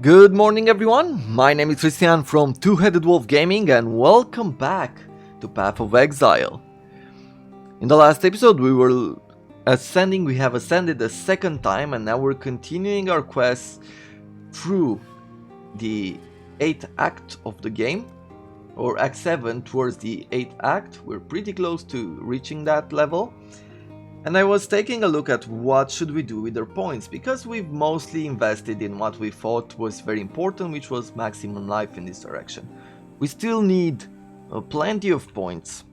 Good morning everyone, my name is Christian from Two-Headed Wolf Gaming and welcome back to Path of Exile. In the last episode we have ascended the second time and now we're continuing our quest through the 8th act of the game, or Act 7 towards the 8th act. We're pretty close to reaching that level. And I was taking a look at what should we do with our points, because we've mostly invested in what we thought was very important, which was maximum life in this direction. We still need plenty of points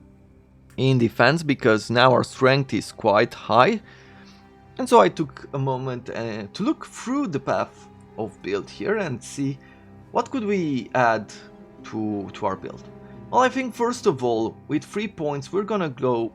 in defense, because now our strength is quite high. And so I took a moment to look through the path of build here and see what could we add to our build. Well, I think first of all, with 3 points we're gonna go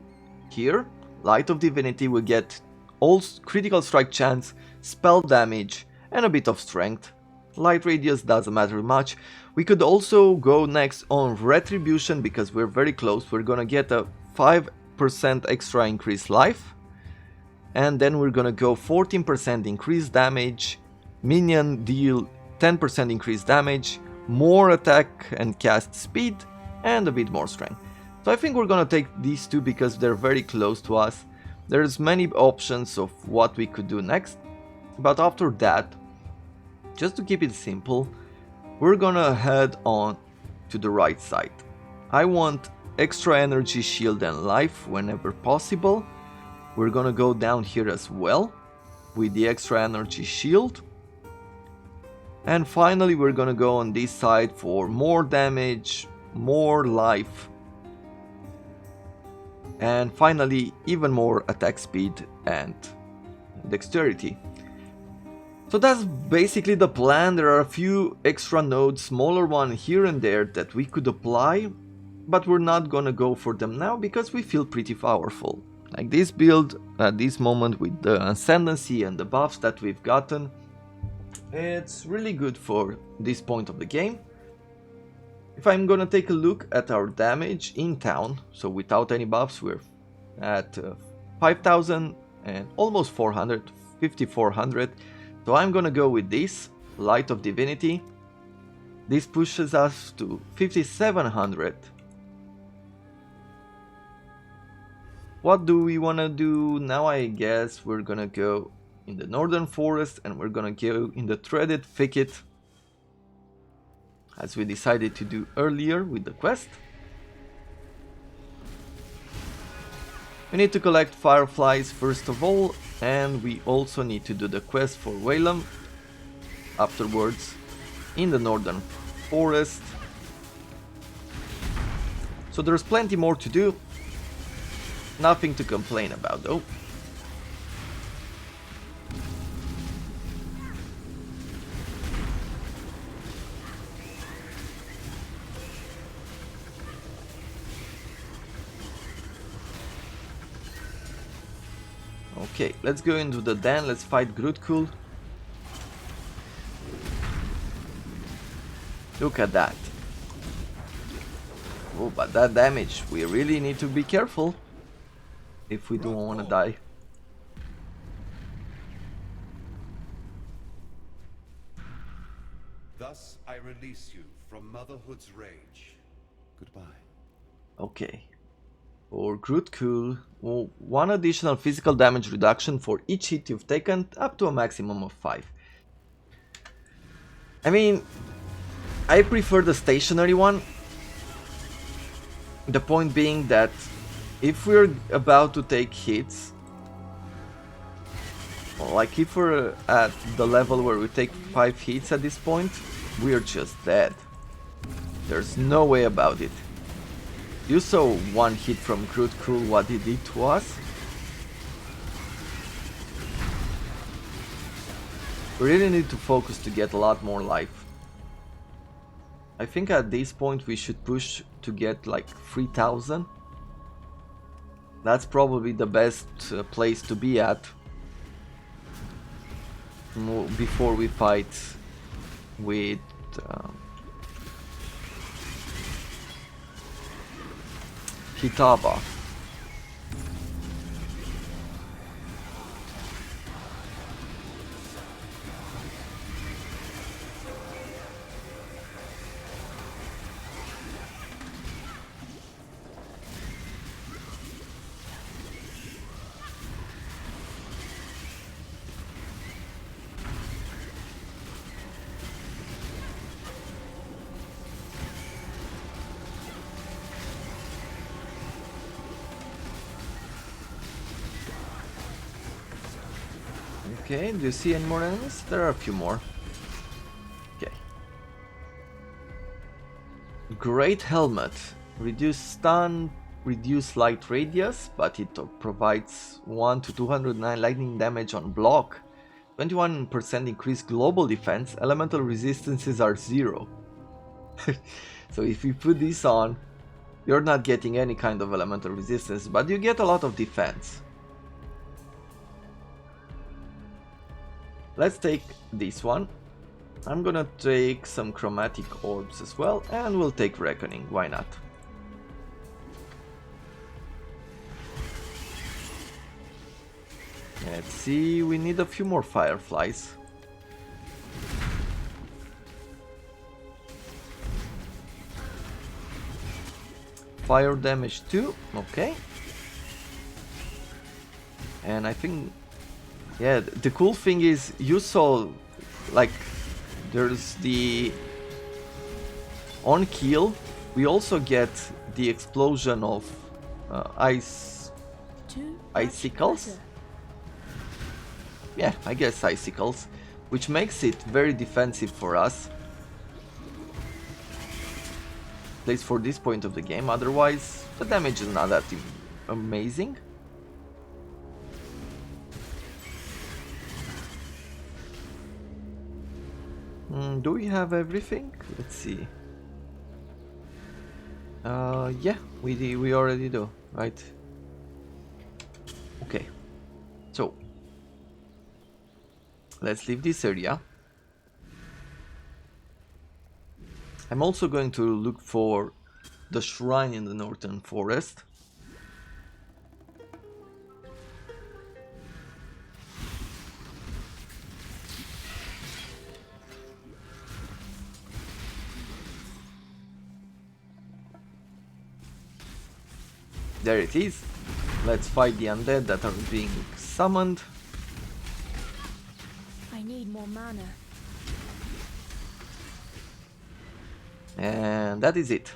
here. Light of Divinity will get all critical strike chance, spell damage, and a bit of strength. Light radius doesn't matter much. We could also go next on Retribution, because we're very close. We're gonna get a 5% extra increased life. And then we're gonna go 14% increased damage, minion deal 10% increased damage, more attack and cast speed, and a bit more strength. So I think we're gonna take these two because they're very close to us. There's many options of what we could do next, but after that, just to keep it simple, we're gonna head on to the right side. I want extra energy, shield and life whenever possible. We're gonna go down here as well with the extra energy, shield. And finally we're gonna go on this side for more damage, more life, and finally even more attack speed and dexterity. So that's basically the plan. There are a few extra nodes, smaller one here and there, that we could apply, but we're not gonna go for them now because we feel pretty powerful. Like this build at this moment with the ascendancy and the buffs that we've gotten, it's really good for this point of the game. If I'm gonna take a look at our damage in town, so without any buffs, we're at 5,000 and almost 400, 5,400. So I'm gonna go with this, Light of Divinity. This pushes us to 5,700. What do we wanna do now? I guess we're gonna go in the Northern Forest and we're gonna go in the Threaded Thicket, as we decided to do earlier with the quest. We need to collect fireflies first of all, and we also need to do the quest for Whalem afterwards in the Northern Forest. So there's plenty more to do, nothing to complain about though. Okay, let's go into the den, let's fight Grootcool. Look at that. Oh, but that damage, we really need to be careful if we don't want to die. Thus I release you from motherhood's rage. Goodbye. Okay. For Grootcool, well, 1 additional physical damage reduction for each hit you've taken, up to a maximum of 5. I mean, I prefer the stationary one. The point being that if we're about to take hits, like if we're at the level where we take 5 hits at this point, we're just dead. There's no way about it. You saw 1 hit from Grootcool, what he did to us. We really need to focus to get a lot more life. I think at this point we should push to get like 3,000. That's probably the best place to be at before we fight with Kitaba. Okay, do you see any more enemies? There are a few more. Okay. Great helmet. Reduce stun, reduce light radius, but it provides 1 to 209 lightning damage on block. 21% increased global defense. Elemental resistances are 0. So if you put this on, you're not getting any kind of elemental resistance, but you get a lot of defense. Let's take this one. I'm gonna take some chromatic orbs as well, and we'll take reckoning, why not? Let's see, we need a few more fireflies. Fire damage too, okay. And I think, yeah, the cool thing is you saw, like, there's the on kill, we also get the explosion of icicles. Yeah, I guess icicles, which makes it very defensive for us. At least for this point of the game, otherwise the damage is not that amazing. Do we have everything? Let's see. Yeah, we already do, right? Okay, so let's leave this area. I'm also going to look for the shrine in the northern forest. There it is. Let's fight the undead that are being summoned. I need more mana. And that is it.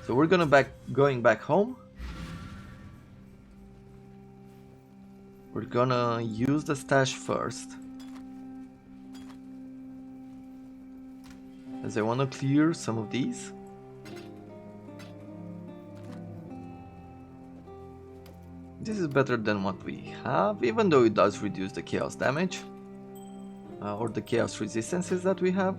So we're going back home. We're gonna use the stash first, as I wanna clear some of these. This is better than what we have, even though it does reduce the chaos damage or the chaos resistances that we have.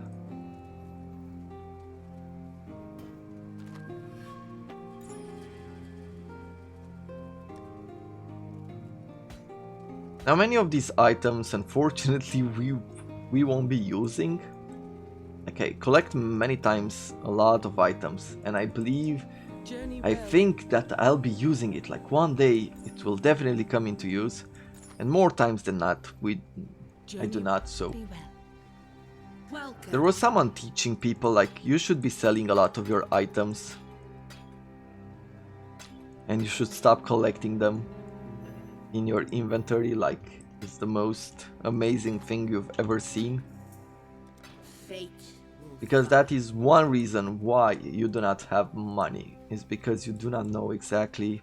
Now many of these items, unfortunately, we won't be using. Okay, collect many times a lot of items, and I think that I'll be using it. Like one day it will definitely come into use, and more times than not I do not. So there was someone teaching people like you should be selling a lot of your items and you should stop collecting them in your inventory, like it's the most amazing thing you've ever seen. Because that is one reason why you do not have money, is because you do not know exactly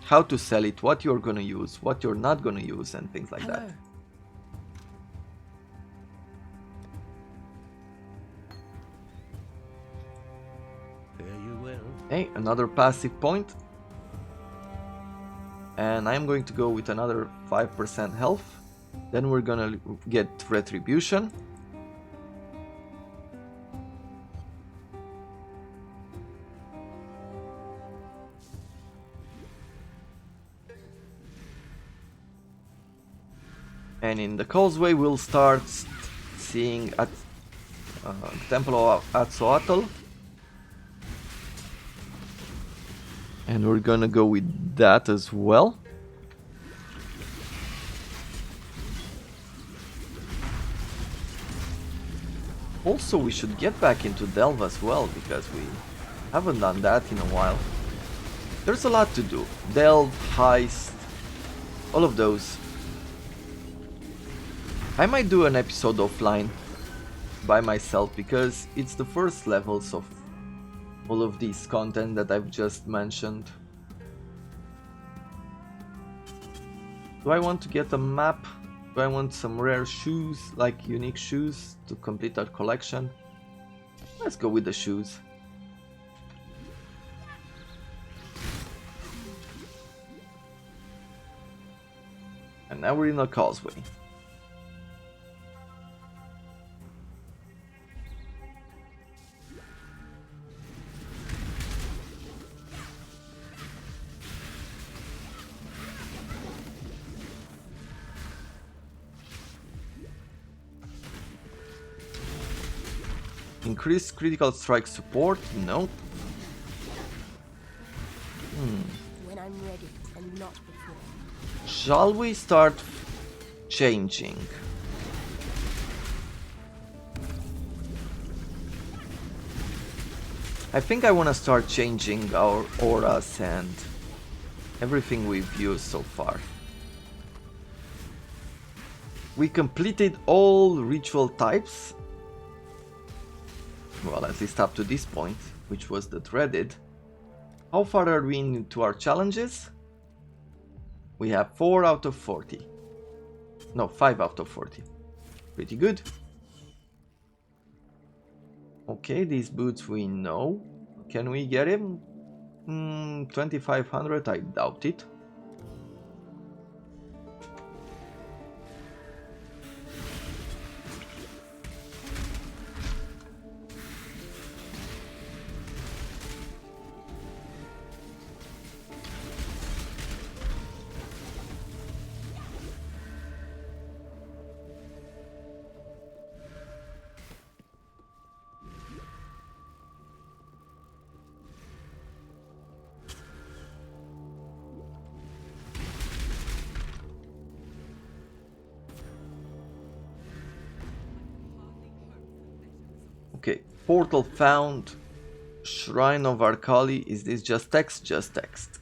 how to sell it, what you're gonna use, what you're not gonna use, and things like that. Hey, another passive point. And I'm going to go with another 5% health. Then we're gonna get retribution. And in the causeway we'll start seeing at Temple of Atzoatl. And we're gonna go with that as well. Also, we should get back into Delve as well, because we haven't done that in a while. There's a lot to do. Delve, Heist, all of those. I might do an episode offline by myself, because it's the first levels of all of this content that I've just mentioned. Do I want to get a map? Do I want some rare shoes, like unique shoes, to complete our collection? Let's go with the shoes. And now we're in a causeway. Increase critical strike support? No. When I'm ready and not before. Shall we start changing? I think I want to start changing our auras and everything we've used so far. We completed all ritual types. Well, at least up to this point, which was the dreaded. How far are we into our challenges? We have 4 out of 40. No, 5 out of 40. Pretty good. Okay, these boots we know. Can we get him? 2500, I doubt it. Okay, portal found. Shrine of Arcali. Is this just text? Just text.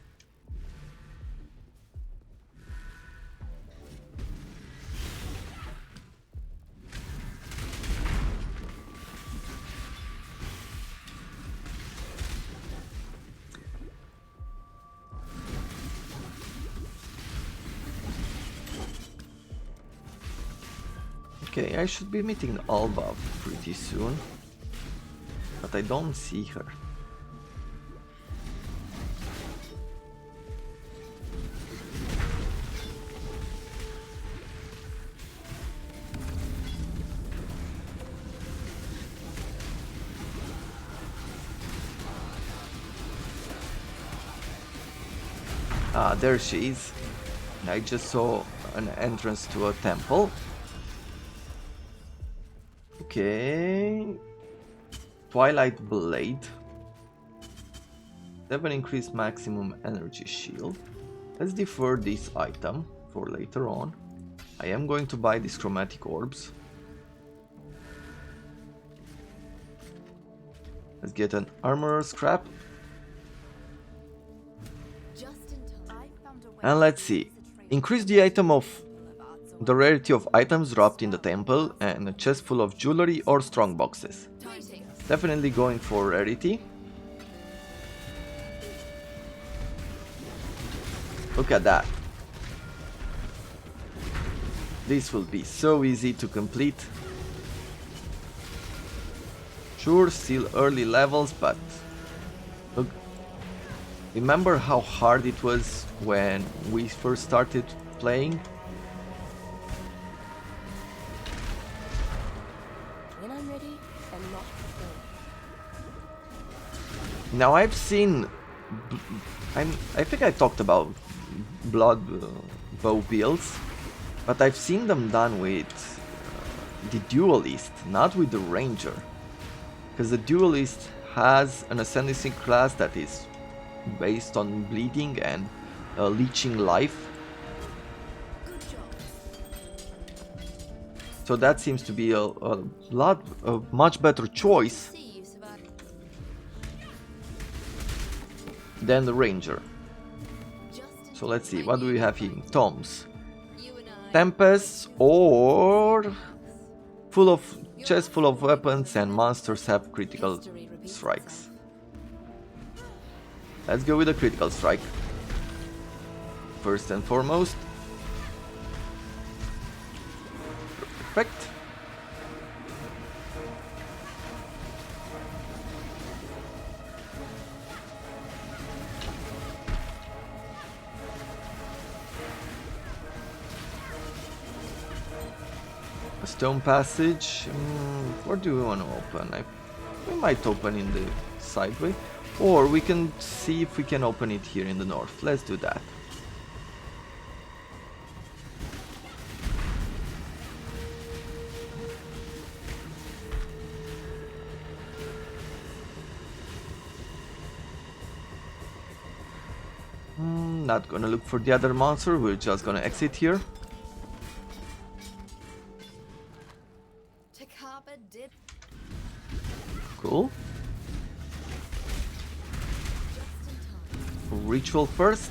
Okay, I should be meeting Alba pretty soon. But I don't see her. Ah, there she is. I just saw an entrance to a temple. Okay. Twilight Blade. 7 increased maximum energy shield. Let's defer this item for later on. I am going to buy these chromatic orbs. Let's get an armor scrap. And let's see. Increase the item of the rarity of items dropped in the temple and a chest full of jewelry or strong boxes. Definitely going for rarity. Look at that. This will be so easy to complete. Sure, still early levels, but look. Remember how hard it was when we first started playing? When I'm ready and not before. Now I've seen, I think I talked about blood bow builds, but I've seen them done with the duelist, not with the ranger, because the duelist has an ascendancy class that is based on bleeding and leeching life. So that seems to be a much better choice than the ranger. So let's see, what do we have here? Tomes. Tempests or chest full of weapons and monsters have critical strikes. Let's go with a critical strike. First and foremost. Perfect. A stone passage. Where do we want to open? We might open in the sideway, or we can see if we can open it here in the north. Let's do that. Not gonna look for the other monster, we're just gonna exit here. Cool. Ritual first.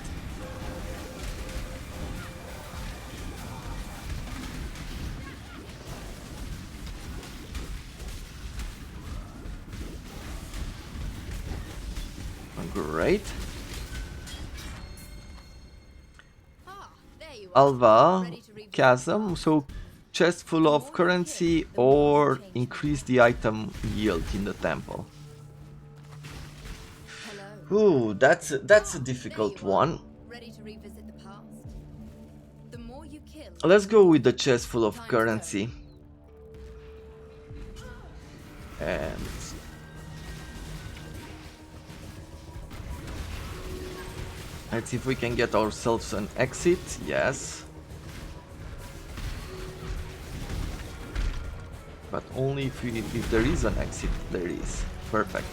Great. Alva, Chasm, so chest full of currency or increase the item yield in the temple. Ooh, that's a difficult one. Let's go with the chest full of currency. And let's see if we can get ourselves an exit. Yes. But only if there is an exit. There is. Perfect.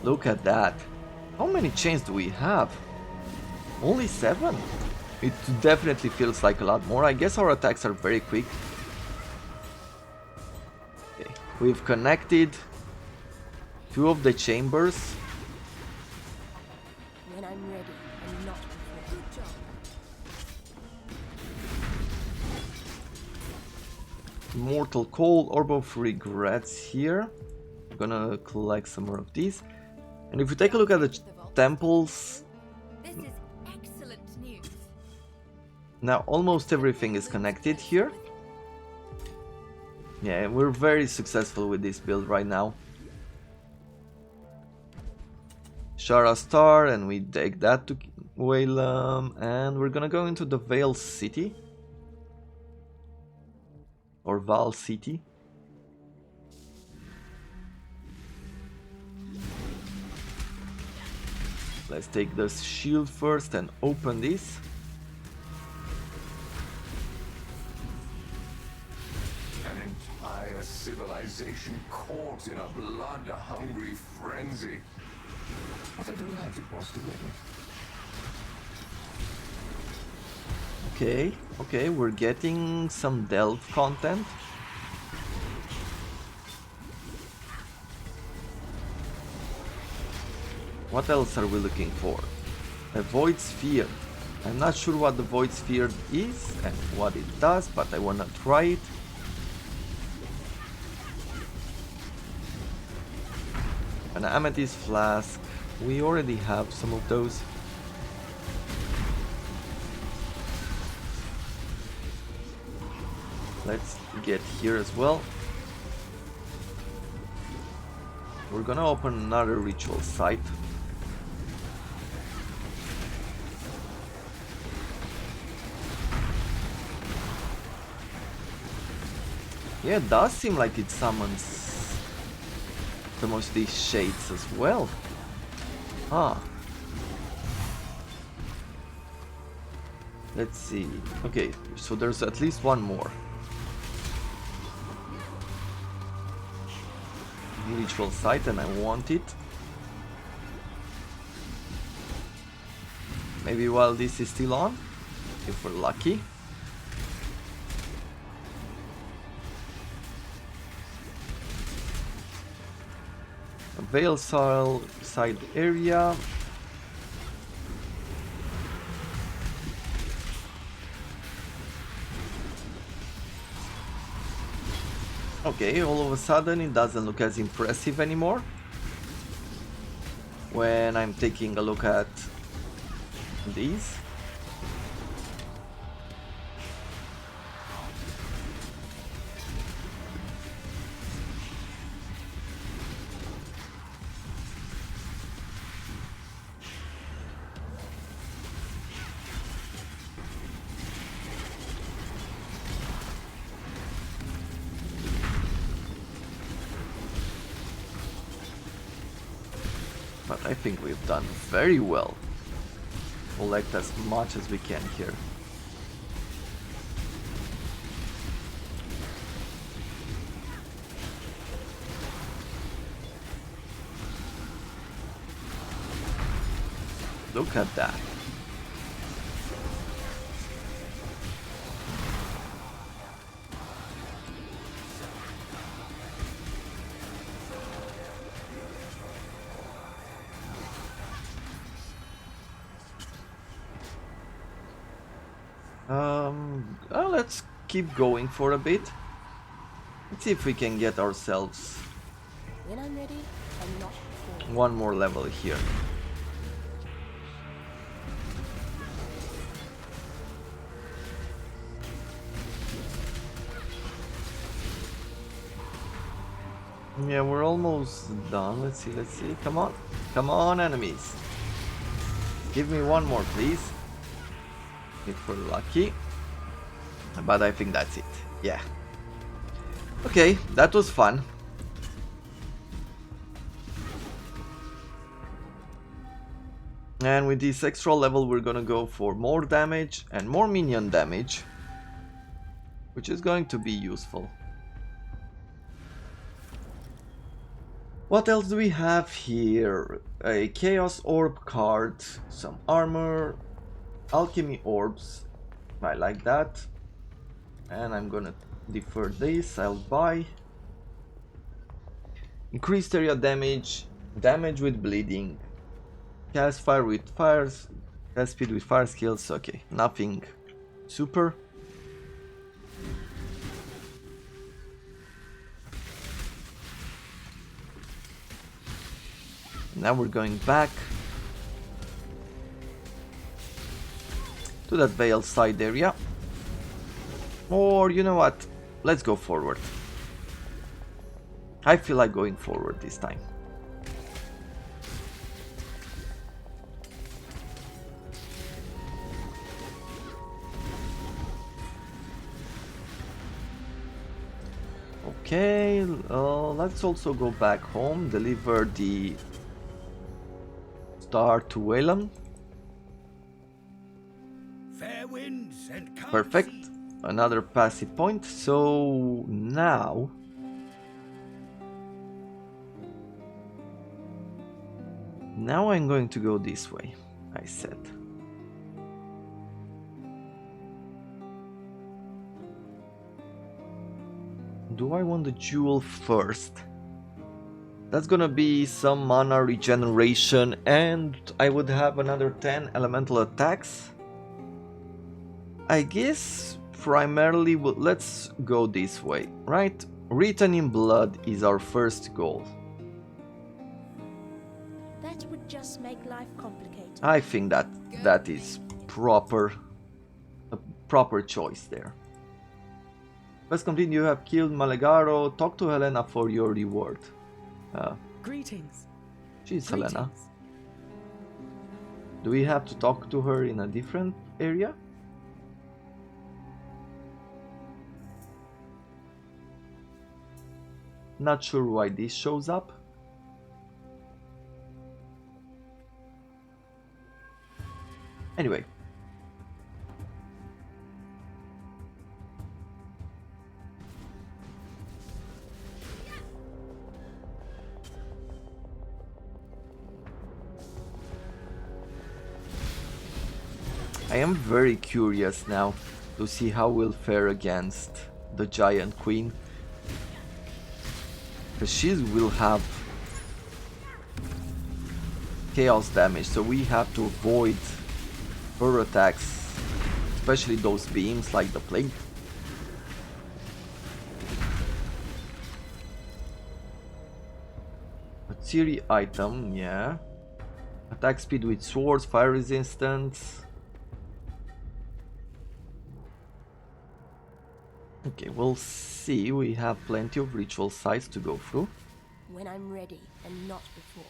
Look at that. How many chains do we have? Only 7? It definitely feels like a lot more. I guess our attacks are very quick. Okay. We've connected 2 of the chambers. When I'm ready and not before. Good job. Mortal Coal, Orb of Regrets here. I'm gonna collect some more of these. And if we take a look at the temples, This is excellent news. now almost everything is connected here. Yeah, we're very successful with this build right now. Shara Star, and we take that to Whalem, and we're gonna go into the Val City. Or Val City. Let's take the shield first and open this. An entire civilization caught in a blood-hungry frenzy. What a delight it was to witness. Okay, we're getting some delve content. What else are we looking for? A void sphere. I'm not sure what the void sphere is and what it does, but I wanna try it. An amethyst flask. We already have some of those. Let's get here as well. We're gonna open another ritual site. Yeah, it does seem like it summons some of these shades as well. Ah. Let's see. Okay, so there's at least one more. Ritual site, and I want it. Maybe while this is still on, if we're lucky. A Veil Soil side area. Okay, all of a sudden it doesn't look as impressive anymore. When I'm taking a look at these. I think we've done very well. Collect as much as we can here. Look at that. Let's keep going for a bit. Let's see if we can get ourselves When I'm ready and not before. one more level here. Yeah, we're almost done. Let's see. Come on. Come on, enemies. Give me one more, please. If we're lucky. But I think that's it. Yeah. Okay, that was fun. And with this extra level, we're gonna go for more damage and more minion damage, which is going to be useful. What else do we have here? A Chaos Orb card, some armor, Alchemy Orbs. I like that. And I'm gonna defer this, I'll buy. Increased area damage, damage with bleeding, cast fire with fires, cast speed with fire skills. Okay, nothing super. Now we're going back to that Veil side area. Or you know what? Let's go forward. I feel like going forward this time. Okay, let's also go back home, deliver the star to Wayland. Fair winds and calm Perfect. seas. Another passive point. So now I'm going to go this way, I said. Do I want the jewel first? That's gonna be some mana regeneration, and I would have another 10 elemental attacks. I guess primarily let's go this way, right? Written in blood is our first goal. That would just make life complicated. I think that is a proper choice there. Let's continue. You have killed Malegaro. Talk to Helena for your reward. Greetings. She's Helena. Greetings. Do we have to talk to her in a different area? Not sure why this shows up. Anyway. I am very curious now to see how we'll fare against the Giant Queen. Because she will have chaos damage, so we have to avoid her attacks, especially those beams like the plague. A theory item, yeah. Attack speed with swords, fire resistance. Okay, we'll see. We have plenty of ritual sites to go through. When I'm ready and not before.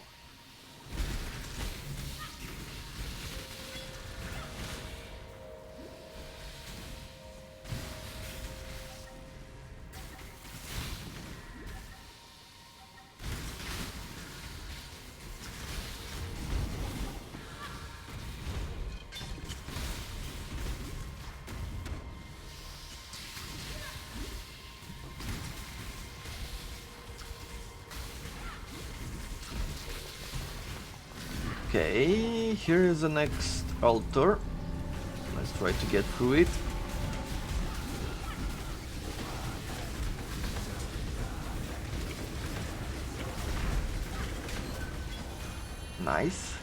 Okay, here is the next altar. Let's try to get through it. Nice.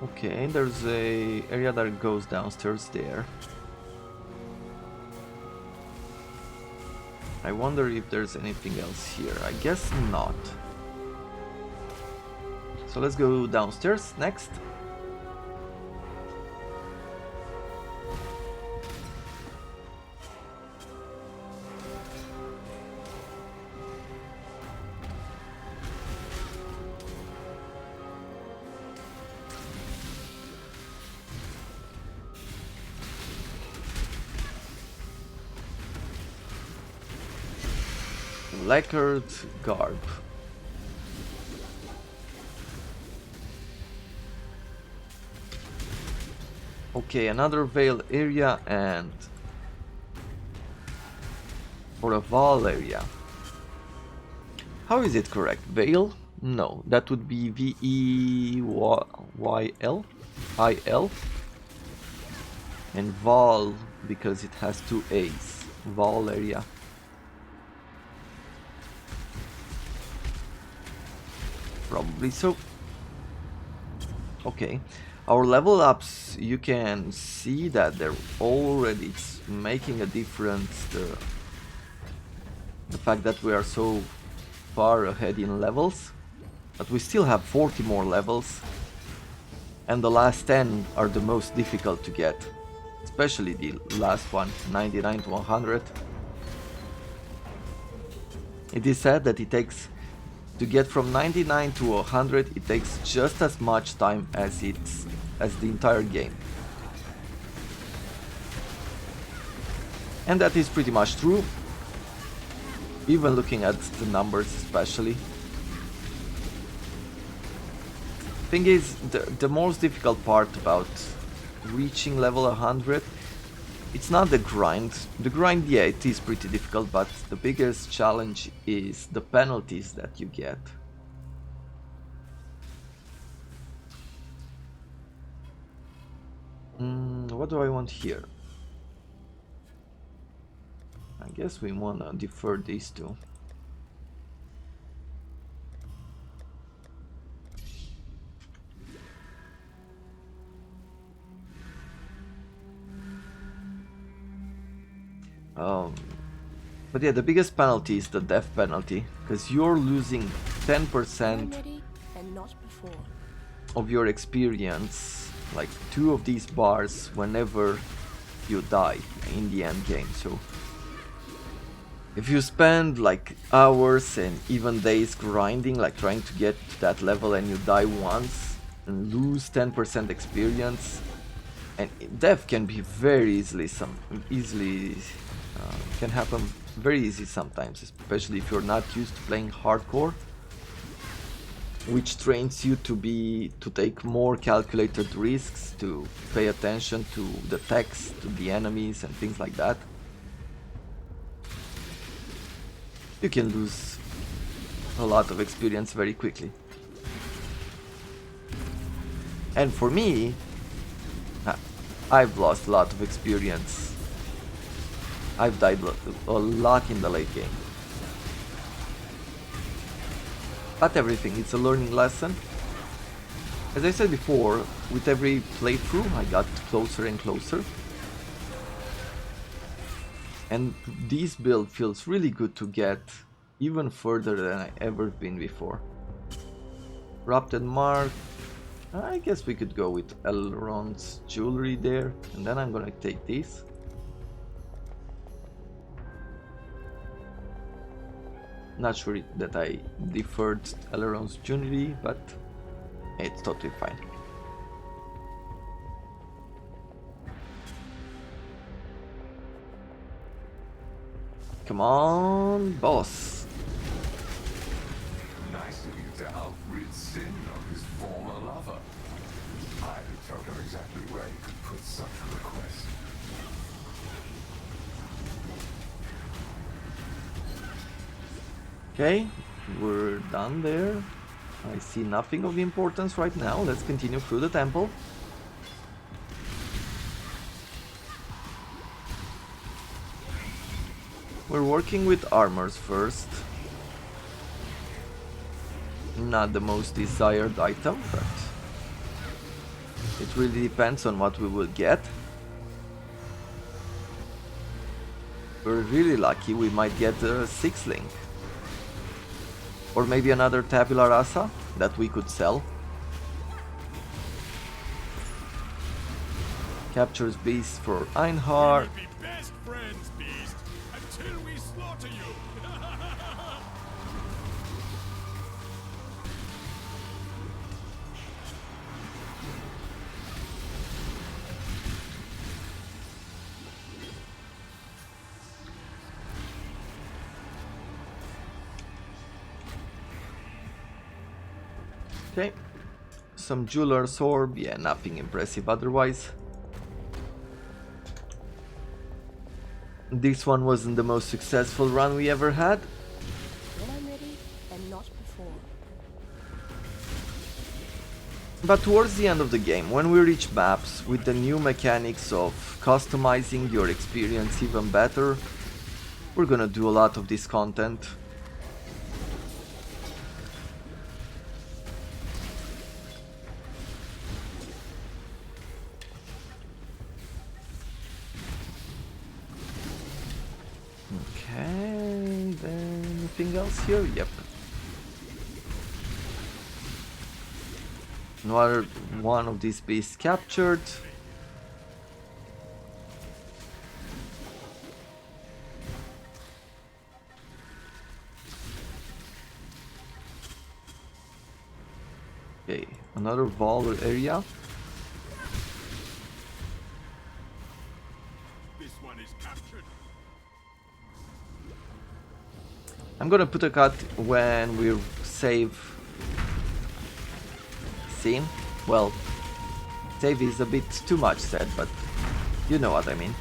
Okay, there's a area that goes downstairs there. I wonder if there's anything else here. I guess not. So let's go downstairs next. Lacquered garb. Okay, another veil area and for a Val area. How is it correct? Veil? No, that would be V-E-Y-L? I-L? And Val because it has two A's. Val area. Probably so. Okay, our level ups, you can see that they're already making a difference. The fact that we are so far ahead in levels, but we still have 40 more levels, and the last 10 are the most difficult to get, especially the last one, 99 to 100. It is said that it takes to get from 99 to 100, it takes just as much time as the entire game. And that is pretty much true, even looking at the numbers especially. Thing is, the most difficult part about reaching level 100, it's not the grind. The grind, yeah, it is pretty difficult, but the biggest challenge is the penalties that you get. What do I want here? I guess we wanna defer these two. But yeah, the biggest penalty is the death penalty, because you're losing 10% and not before. of your experience, like 2 of these bars whenever you die in the end game. So if you spend like hours and even days grinding, like trying to get to that level, and you die once and lose 10% experience, and death can be very easily can happen very easy sometimes, especially if you're not used to playing hardcore, which trains you to take more calculated risks, to pay attention to the text, to the enemies and things like that. You can lose a lot of experience very quickly. And for me, I've lost a lot of experience. I've died a lot in the late game. But everything, it's a learning lesson. As I said before, with every playthrough I got closer and closer. And this build feels really good to get even further than I ever been before. Wrapped Mark, I guess we could go with Elrond's jewelry there, and then I'm gonna take this. Not sure that I deferred Elrond's jewelry, but it's totally fine. Come on, boss. Nice of you to outrid Sin of his former lover. I don't know exactly where you could put such a request. Okay, we're done there. I see nothing of importance right now. Let's continue through the temple. We're working with armors first. Not the most desired item, but it really depends on what we will get. We're really lucky, we might get a 6-link. Or maybe another tabula rasa that we could sell. Captures beast for Einhar. Be best friends, beast, until we slaughter you. Okay, some jeweler's orb, yeah, nothing impressive otherwise. This one wasn't the most successful run we ever had. When I'm ready, and not before. But towards the end of the game, when we reach maps with the new mechanics of customizing your experience even better, we're gonna do a lot of this content. Okay, then anything else here? Yep. Another one of these beasts captured. Okay, another Val area. This one is captured. I'm gonna put a cut when we save scene. Well, save is a bit too much said, but you know what I mean.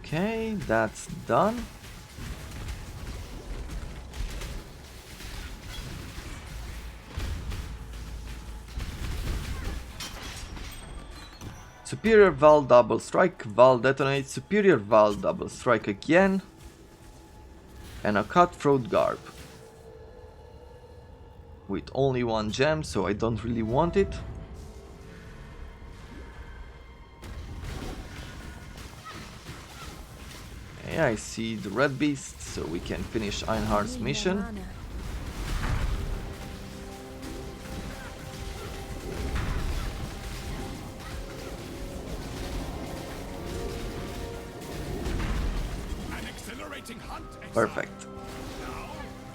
Okay, that's done. Superior Val double strike, Val detonates, superior Val double strike again, and a cutthroat garb. With only one gem, so I don't really want it. Okay, I see the red beast, so we can finish Einhar's mission. An exhilarating hunt, Exile. Perfect. Now,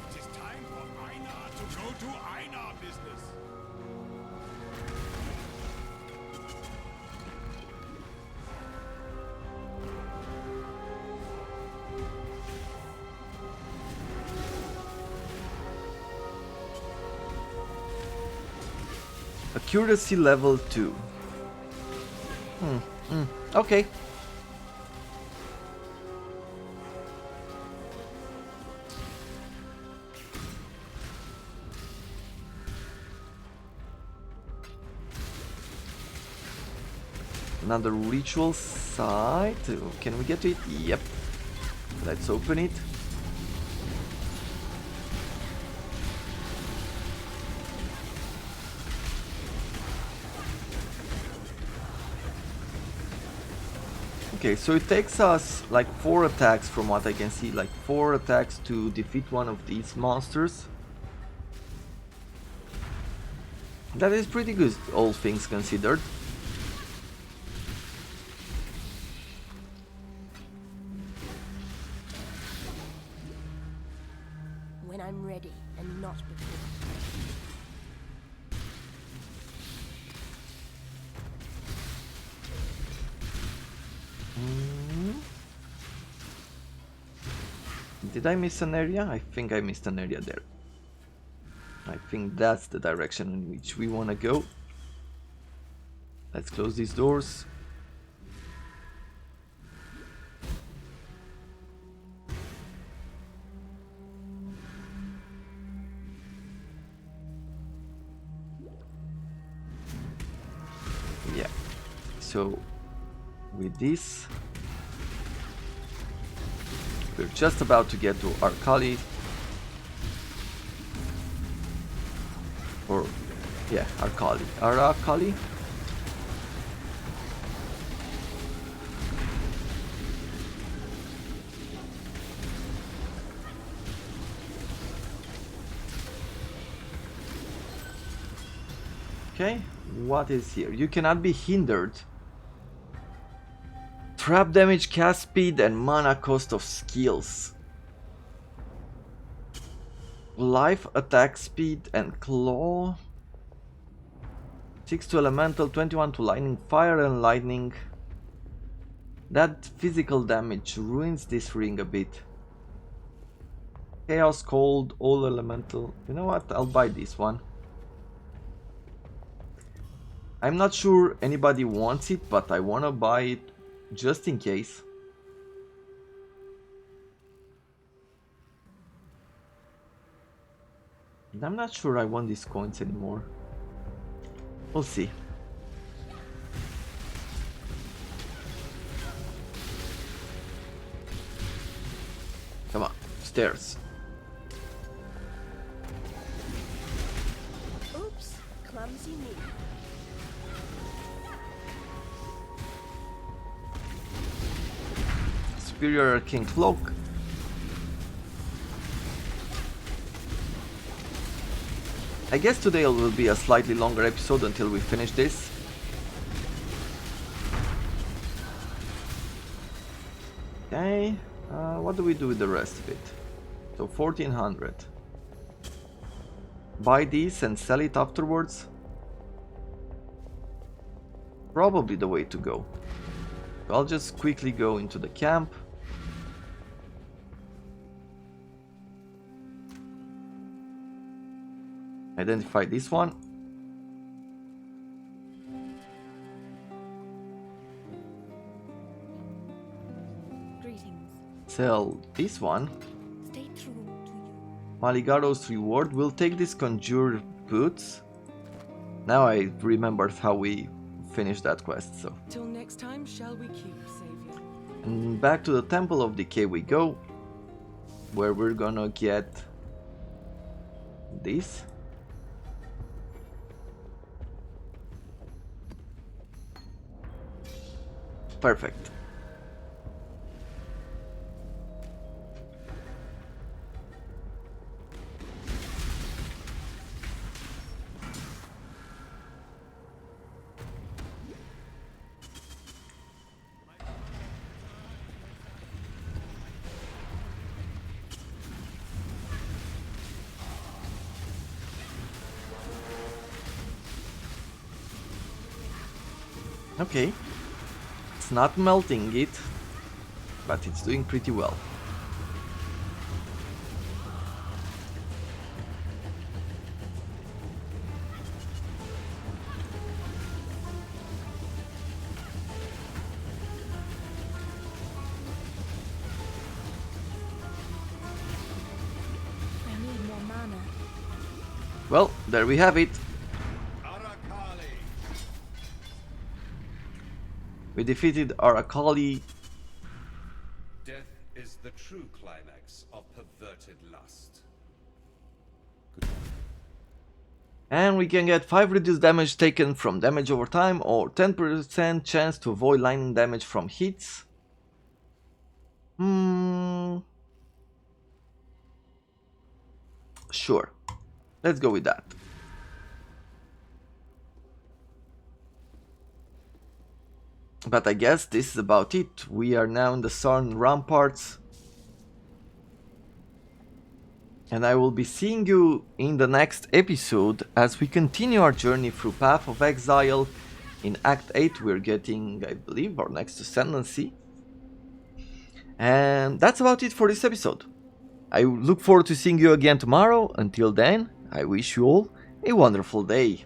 it is time for Einar to go to Einar business. Accuracy level 2. Okay. Another ritual site. Can we get to it? Yep. Let's open it. Okay, so it takes us like 4 attacks from what I can see, like 4 attacks to defeat one of these monsters. That is pretty good, all things considered. When I'm ready, and Did I miss an area? I think I missed an area there. I think that's the direction in which we want to go. Let's close these doors. Yeah. So with this, we're just about to get to Arcali. Or, yeah, Arcali. Okay, what is here? You cannot be hindered. Trap damage, cast speed, and mana cost of skills. Life, attack speed, and claw. 6 to elemental, 21 to lightning, fire and lightning. That physical damage ruins this ring a bit. Chaos, cold, all elemental. You know what? I'll buy this one. I'm not sure anybody wants it, but I wanna buy it just in case. And I'm not sure I want these coins anymore. We'll see. Come on, stairs. Oops, clumsy me. Superior Arcane Cloak. I guess today will be a slightly longer episode until we finish this. Okay, what do we do with the rest of it? So 1400. Buy this and sell it afterwards? Probably the way to go. So I'll just quickly go into the camp. Identify this one. Greetings. Sell this one. Stay true to you. Maligaro's reward. We'll take this conjure boots. Now I remembered how we finished that quest, so. Till next time, shall we keep, Savior? And back to the Temple of Decay we go, where we're gonna get this. Perfect. Okay. It's not melting it, but it's doing pretty well. I need more mana. Well, there we have it. We defeated Arcali. Death is the true climax of perverted lust. And we can get 5 reduced damage taken from damage over time, or 10% chance to avoid lightning damage from hits. Sure. Let's go with that. But I guess this is about it. We are now in the Southern Ramparts. And I will be seeing you in the next episode as we continue our journey through Path of Exile. In Act 8 we're getting, I believe, our next ascendancy. And that's about it for this episode. I look forward to seeing you again tomorrow. Until then, I wish you all a wonderful day.